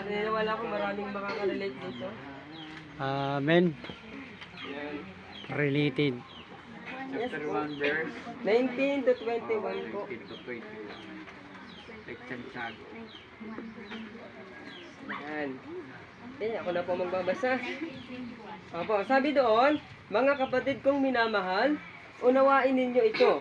naniniwala ko maraming makaka-relate dito. Amen. Yan. Related. Yes Chapter po. 1 verse 19 to 21 po. 19 to 21. Like Santiago. Yan. Okay, ako na po magbabasa. Opo, sabi doon, mga kapatid kong minamahal, unawain ninyo ito.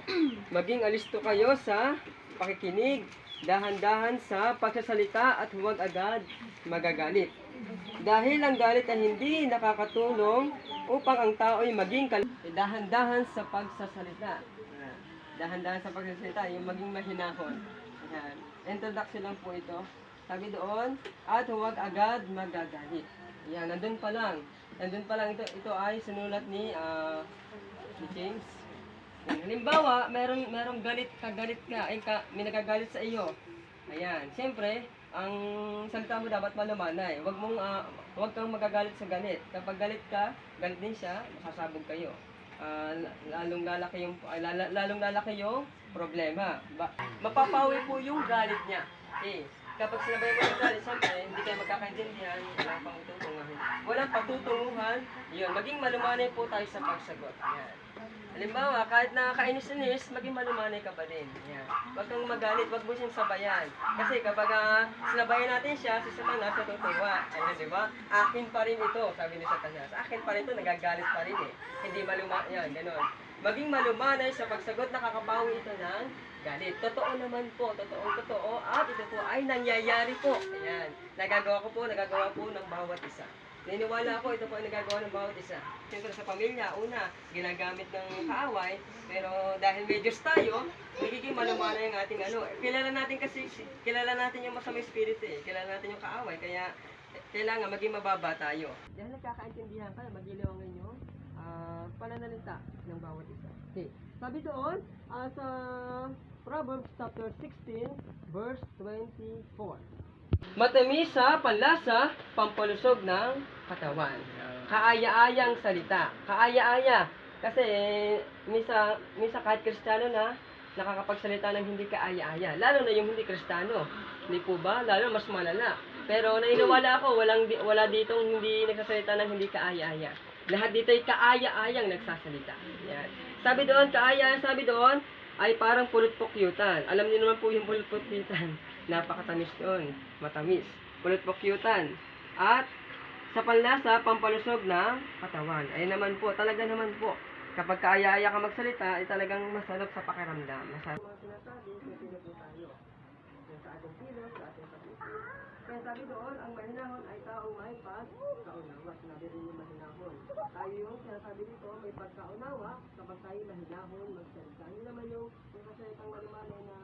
Maging alisto kayo sa pakikinig, dahan-dahan sa pagsasalita at huwag agad magagalit. Dahil ang galit ay hindi nakakatulong upang ang tao'y maging dahan-dahan sa pagsasalita. Yan. Dahan-dahan sa pagsasalita, yung maging mahinahon. Yan. Introduction lang po ito. Sabi doon, at huwag agad magagalit. Yan, nandun pa lang. Nandun pa lang ito ay sinulat ni James. Yan. Halimbawa, merong galit ka, may nagagalit sa iyo. Ayan, siyempre, ang salita mo dapat malumanay. Huwag kang magagalit sa galit. Kapag galit ka, galit din siya, masasabog kayo. Lalong lalaki yung problema. Mapapawi po yung galit niya. Okay. Kapag sinabay mo yung galit, siyempre, hindi kayo magkakaintindihan, walang patutunguhan. Walang patutunguhan, yun, maging malumanay po tayo sa pagsagot. Yan. Halimbawa, kahit nakakainis-inis, maging malumanay ka pa din. Yan. Huwag kang magalit, huwag mo siyang sabayan. Kasi kapag sinabayan natin siya, si Satanas natutuwa. Ayun, di ba? Akin pa rin ito, sabi ni Satanas. Akin pa rin ito, nagagalit pa rin eh. Hindi malumanay, yan, gano'n. Maging malumanay sa pagsagot, nakakabawi ito ng galit. Totoo naman po, totoo, at ito po ay nangyayari po. Ayan, nagagawa po ng bawat isa. Naniniwala ako, ito po ay nagagawa ng bawat isa. Siyempre sa pamilya, una, ginagamit ng kaaway, pero dahil may Diyos tayo, nagiging malumanay ang ating ano. Kilala natin yung masamang espiritu eh. Kilala natin yung kaaway, kaya kailangan maging mababa tayo. Dahil nagkakaintindihan kayo, mag-ilaw ang inyong pananalita ng bawat isa. Okay. Sabi doon, sa Proverbs chapter 16, verse 24. Matamis sa panlasa, pampalusog ng katawan. Kaaya-ayang salita. Kaaya-aya. Kasi misa kahit Kristiyano na nakakapagsalita ng hindi kaaya-aya. Lalo na yung hindi Kristiyano. Hindi po ba? Lalo mas malala. Pero naniniwala ako, wala ditong hindi nagsasalita ng hindi kaaya-aya. Lahat dito ay kaaya-ayang nagsasalita. Yan. Sabi doon, ay parang pulot-pukyutan. Alam niyo naman po yung pulot-pukyutan. Napakatamis doon. Matamis. Pulot-pukyutan. At sa panlasa, pampalusog ng katawan. Ay naman po, talaga naman po. Kapag kaaya-aya ka magsalita, ay talagang masarap sa pakiramdam. Masarap. Mga sinasabi, may pinupo tayo. Sa ating kilos, sa ating pag-isip. Kaya sabi doon, ang mahinahon ay taong may pagkaunawa. Sinabi rin yung mahinahon. Tayo yung sinasabi dito, may pagkaunawa, kapag tayo mahinahon, magsalita. Hindi naman yung kasalitang malumanay na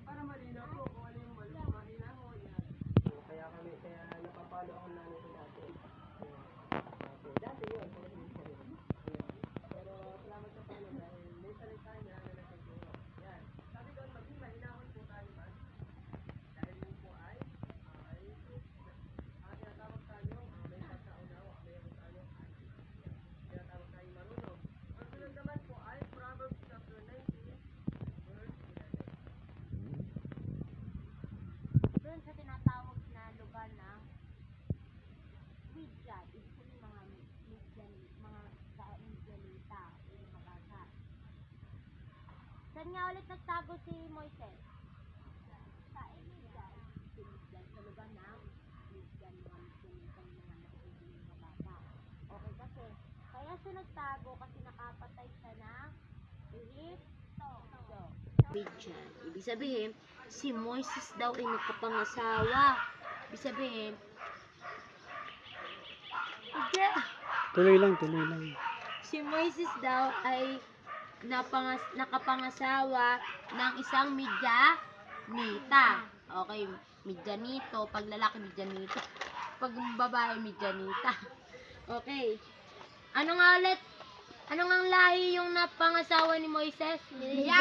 para malinaw po kung ano yung mahinahon. Kaya napapalo ako namin sa dati. Dati yun, pero salamat sa Panginoon dahil may salita niya na nagtuturo. Yan. Sabi doon, maging mahinahon po tayo man. Dahil yun po ay tinatawag tayo, may pagkaunawa, mayroon tayo tinatawag tayo marunong. Ang sunod naman po ay Proverbs chapter 19, verse 11. Doon sa tinatawag na lugar ng Midian, ibig sabihin mga Midianita, yung mabasa. Saan nga ulit nagtago si Moises? Sa Midian. Sa lugar ng Midian, mga Midianita, mga nakikita yung mabasa. Okay, kasi kaya siya nagtago kasi nakapatay siya ng Egypto. Midian. Ibig sabihin, si Moises daw ay nagkapangasawa. Ibig sabihin, Tuloy lang. si Moises daw ay nakapangasawa ng isang Midianita. Okay, Midianito. Pag lalaki, Midianito. Pag babae, Midianita. Okay. Ano nga ulit? Ano nga lahi yung napangasawa ni Moises? Midian.